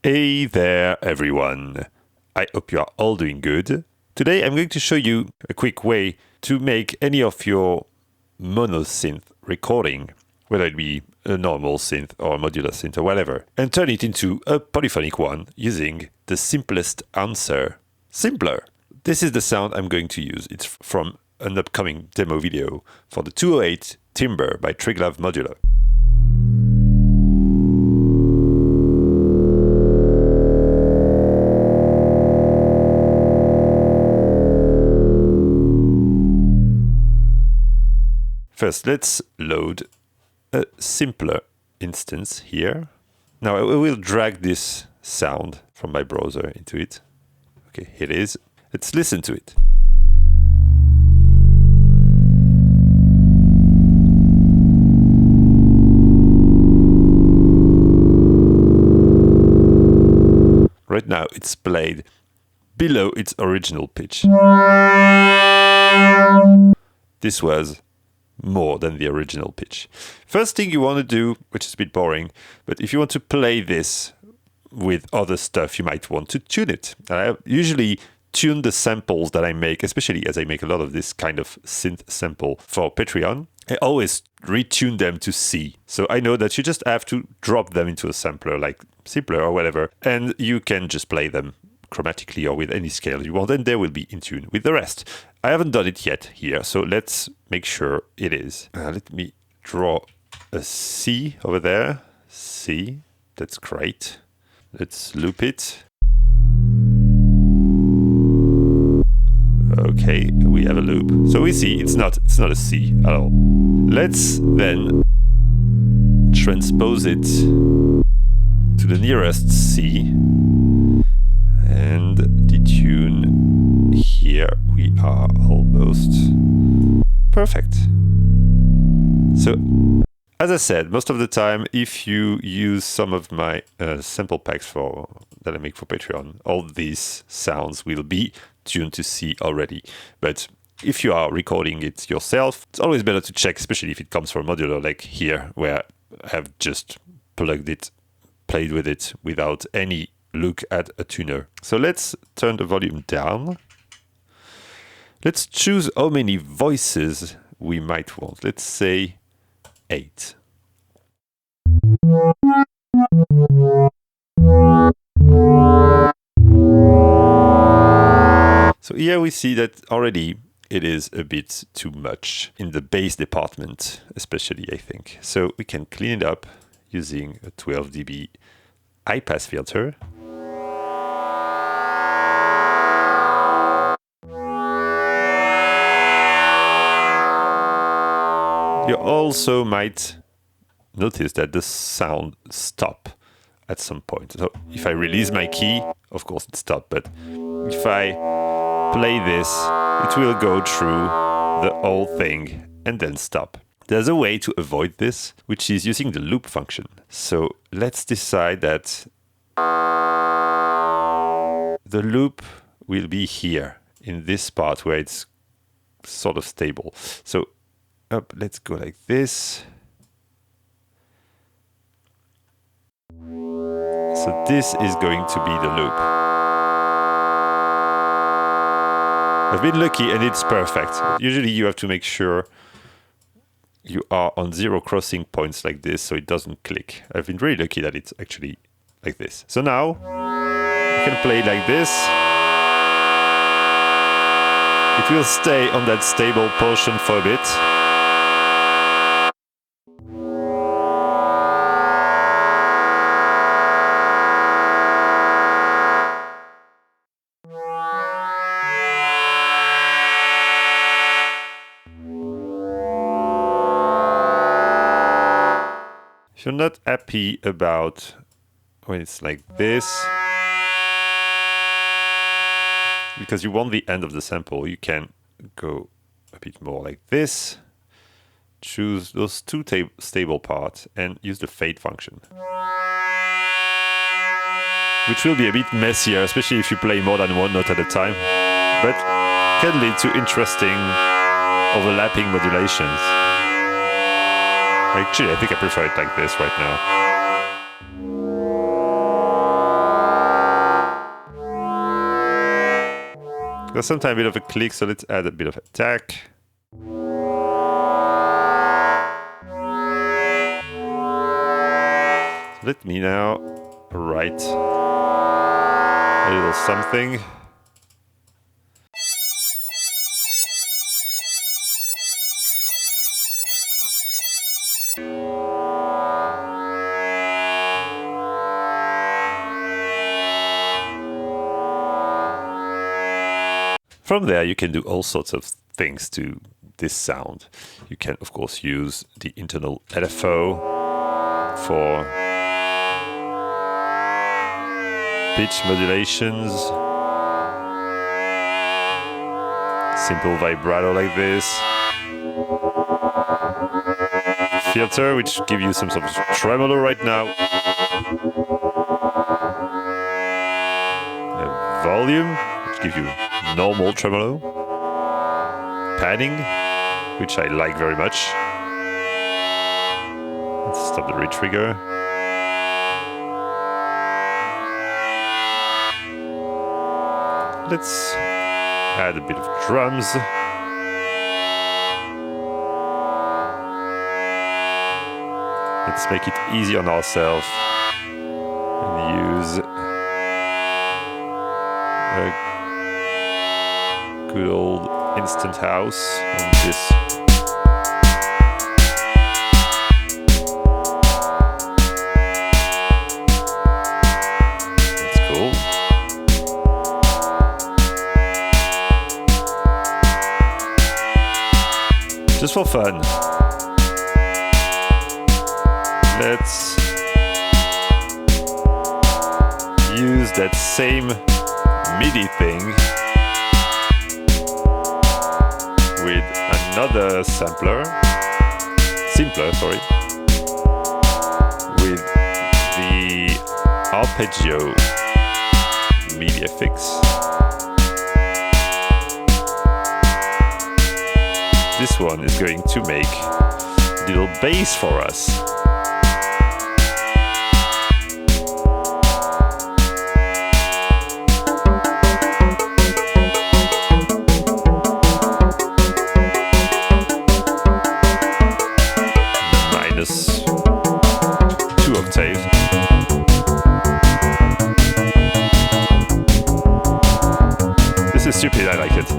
Hey there, everyone. I hope you are all doing good. Today, I'm going to show you a quick way to make any of your mono synth recording, whether it be a normal synth or a modular synth or whatever, and turn it into a polyphonic one using the simplest answer, Simpler. This is the sound I'm going to use. It's from an upcoming demo video for the 208 Timbre by Triglav Modular. First, let's load a simpler instance here. Now, I will drag this sound from my browser into it. Okay, here it is. Let's listen to it. Right now, it's played below its original pitch. This was more than the original pitch. First thing you want to do, which is a bit boring, but if you want to play this with other stuff, you might want to tune it. I usually tune the samples that I make, especially as I make a lot of this kind of synth sample for Patreon. I always retune them to C. So I know that you just have to drop them into a sampler like Simpler or whatever, and you can just play them chromatically or with any scale you want, and they will be in tune with the rest. I haven't done it yet here, so let's make sure it is. Let me draw a C over there. C, that's great. Let's loop it. Okay, we have a loop. So we see it's not a C at all. Let's then transpose it to the nearest C and detune. Here we are almost perfect. So, as I said, most of the time, if you use some of my sample packs that I make for Patreon, all these sounds will be tuned to C already. But if you are recording it yourself, it's always better to check, especially if it comes from a modular like here, where I have just plugged it, played with it without any look at a tuner. So let's turn the volume down. Let's choose how many voices we might want. Let's say 8. So here we see that already it is a bit too much in the bass department, especially, I think. So we can clean it up using a 12 dB high pass filter. You also might notice that the sound stops at some point. So if I release my key, of course it stops, but if I play this, it will go through the whole thing and then stop. There's a way to avoid this, which is using the loop function. So let's decide that the loop will be here in this part where it's sort of stable. So let's go like this. So this is going to be the loop. I've been lucky and it's perfect. Usually you have to make sure you are on 0 crossing points like this so it doesn't click. I've been really lucky that it's actually like this. So now you can play like this. It will stay on that stable portion for a bit. If you're not happy about when it's like this, because you want the end of the sample, you can go a bit more like this, choose those two stable parts and use the fade function, which will be a bit messier, especially if you play more than one note at a time, but can lead to interesting overlapping modulations. Actually, I think I prefer it like this right now. There's sometimes a bit of a click, so let's add a bit of attack. Let me now write a little something. From there, you can do all sorts of things to this sound. You can, of course, use the internal LFO for pitch modulations, simple vibrato like this, filter, which give you some sort of tremolo right now, a volume, which gives you normal tremolo, padding, which I like very much. Let's stop the retrigger. Let's add a bit of drums. Let's make it easy on ourselves and use a good old instant house on this. That's cool. Just for fun, let's use that same MIDI thing with another simpler, with the arpeggio MIDI fix. This one is going to make a little bass for us. -2 octaves. This is stupid, I like it.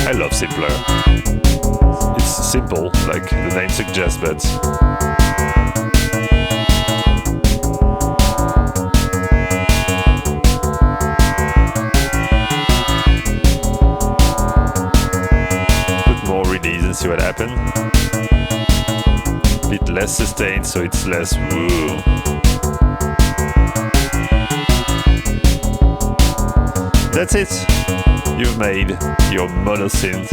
I love Simpler. It's simple, like the name suggests, but see what happened. A bit less sustained, so it's less woo. That's it. You've made your monosynth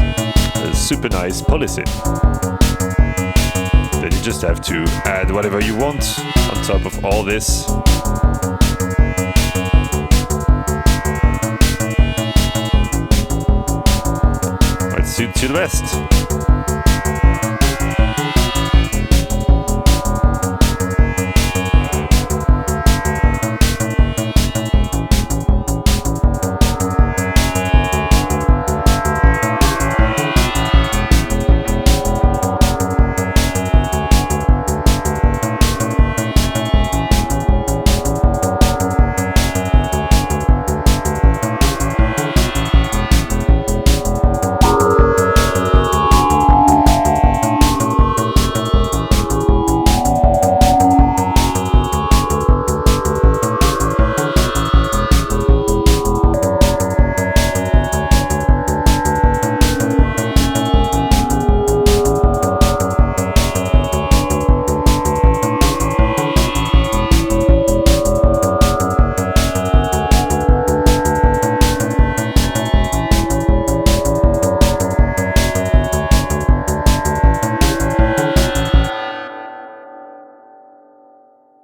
a super nice polysynth. Then you just have to add whatever you want on top of all this. What suits you the best?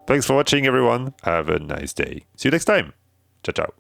Thanks for watching, everyone. Have a nice day. See you next time. Ciao, ciao.